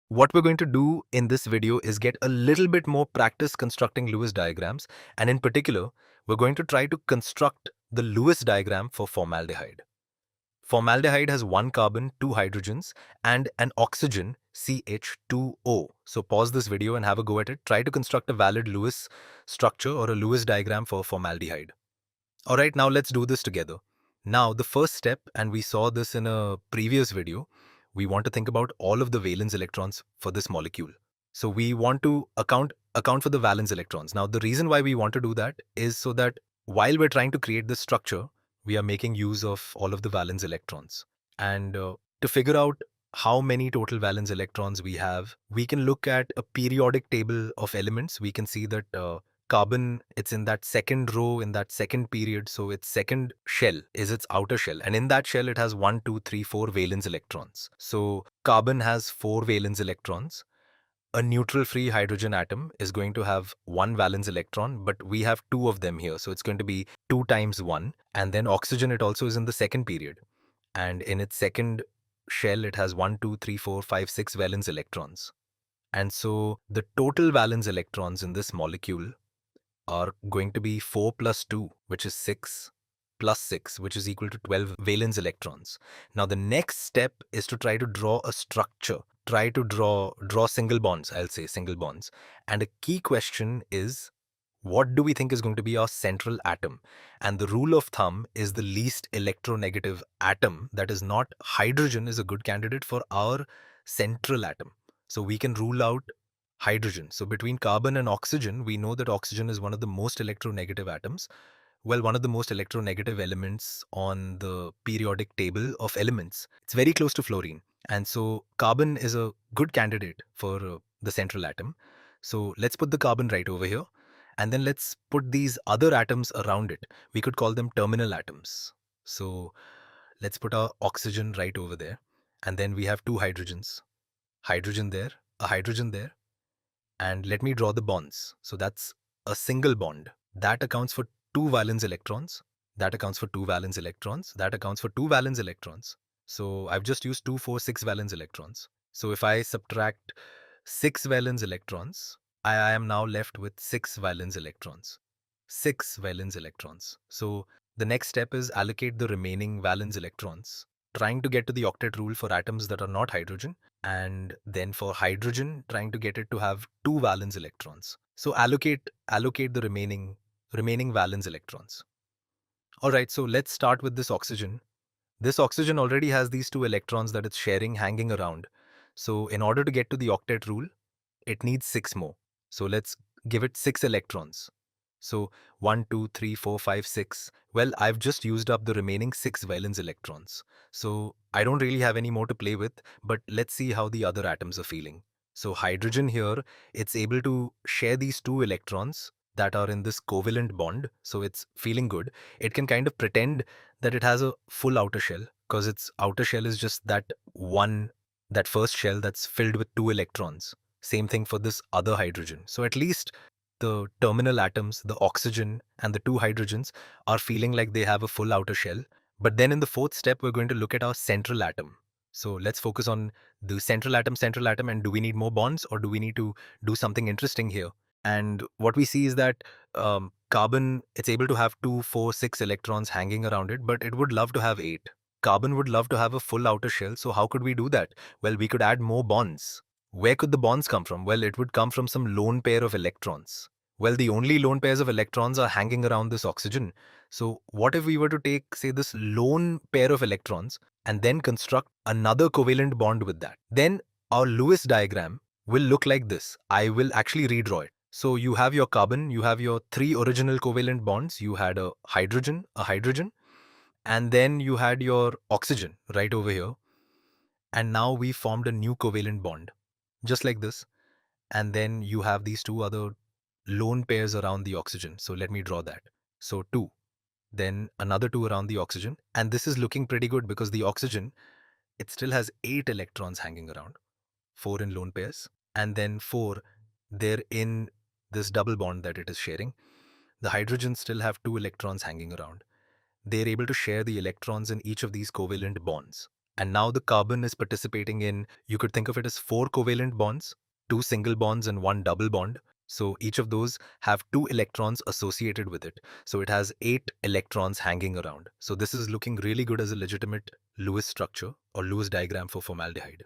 What we're going to do in this video is get a little bit more practice constructing Lewis diagrams, and in particular, we're going to try to construct the Lewis diagram for formaldehyde. Formaldehyde has one carbon, two hydrogens, and an oxygen, CH₂O. So pause this video and have a go at it. Try to construct a valid Lewis structure or a Lewis diagram for formaldehyde. All right, now let's do this together. Now, the first step, and we saw this in a previous video, we want to think about all of the valence electrons for this molecule. So we want to account for the valence electrons. Now, the reason why we want to do that is so that while we're trying to create this structure, we are making use of all of the valence electrons. And to figure out how many total valence electrons we have, we can look at a periodic table of elements. We can see that carbon, it's in that second row, in that second period. So its second shell is its outer shell. And in that shell, it has 1, 2, 3, 4 valence electrons. So carbon has 4 valence electrons. A neutral free hydrogen atom is going to have 1 valence electron, but we have 2 of them here. So it's going to be 2 times 1. And then oxygen, it also is in the second period. And in its second shell, it has 1, 2, 3, 4, 5, 6 valence electrons. And so the total valence electrons in this molecule are going to be 4 plus 2, which is 6, plus 6, which is equal to 12 valence electrons. Now, the next step is to try to draw a structure. Try to draw single bonds, I'll say single bonds. And a key question is, what do we think is going to be our central atom? And the rule of thumb is the least electronegative atom, that is not hydrogen, is a good candidate for our central atom. So we can rule out hydrogen. So between carbon and oxygen, we know that oxygen is one of the most electronegative atoms. Well, one of the most electronegative elements on the periodic table of elements. It's very close to fluorine. And so carbon is a good candidate for the central atom. So let's put the carbon right over here. And then let's put these other atoms around it. We could call them terminal atoms. So let's put our oxygen right over there. And then we have two hydrogens. Hydrogen there, a hydrogen there. And let me draw the bonds. So that's a single bond. That accounts for 2 valence electrons. That accounts for 2 valence electrons. That accounts for 2 valence electrons. So I've just used 2, 4, 6 valence electrons. So if I subtract 6 valence electrons, I am now left with 6 valence electrons. 6 valence electrons. So the next step is allocate the remaining valence electrons, trying to get to the octet rule for atoms that are not hydrogen, and then for hydrogen, trying to get it to have 2 valence electrons. So allocate the remaining valence electrons. All right, so let's start with this oxygen. This oxygen already has these 2 electrons that it's sharing hanging around. So in order to get to the octet rule, it needs 6 more. So let's give it 6 electrons. So 1, 2, 3, 4, 5, 6. Well, I've just used up the remaining 6 valence electrons. So I don't really have any more to play with, but let's see how the other atoms are feeling. So hydrogen here, it's able to share these 2 electrons that are in this covalent bond. So it's feeling good. It can kind of pretend that it has a full outer shell because its outer shell is just that first shell that's filled with 2 electrons. Same thing for this other hydrogen. So at least the terminal atoms, the oxygen and the 2 hydrogens, are feeling like they have a full outer shell. But then in the fourth step, we're going to look at our central atom. So let's focus on the central atom, and do we need more bonds or do we need to do something interesting here? And what we see is that carbon, it's able to have 2, 4, 6 electrons hanging around it, but it would love to have 8. Carbon would love to have a full outer shell. So how could we do that? Well, we could add more bonds. Where could the bonds come from? Well, it would come from some lone pair of electrons. Well, the only lone pairs of electrons are hanging around this oxygen. So what if we were to take, say, this lone pair of electrons and then construct another covalent bond with that? Then our Lewis diagram will look like this. I will actually redraw it. So you have your carbon, you have your 3 original covalent bonds. You had a hydrogen, and then you had your oxygen right over here. And now we formed a new covalent bond, just like this. And then you have these 2 other lone pairs around the oxygen. So let me draw that. So 2, then another 2 around the oxygen. And this is looking pretty good because the oxygen, it still has 8 electrons hanging around, 4 in lone pairs. And then 4, they're in this double bond that it is sharing. The hydrogens still have 2 electrons hanging around. They're able to share the electrons in each of these covalent bonds. And now the carbon is participating in, you could think of it as 4 covalent bonds, 2 single bonds and 1 double bond. So each of those have 2 electrons associated with it. So it has 8 electrons hanging around. So this is looking really good as a legitimate Lewis structure or Lewis diagram for formaldehyde.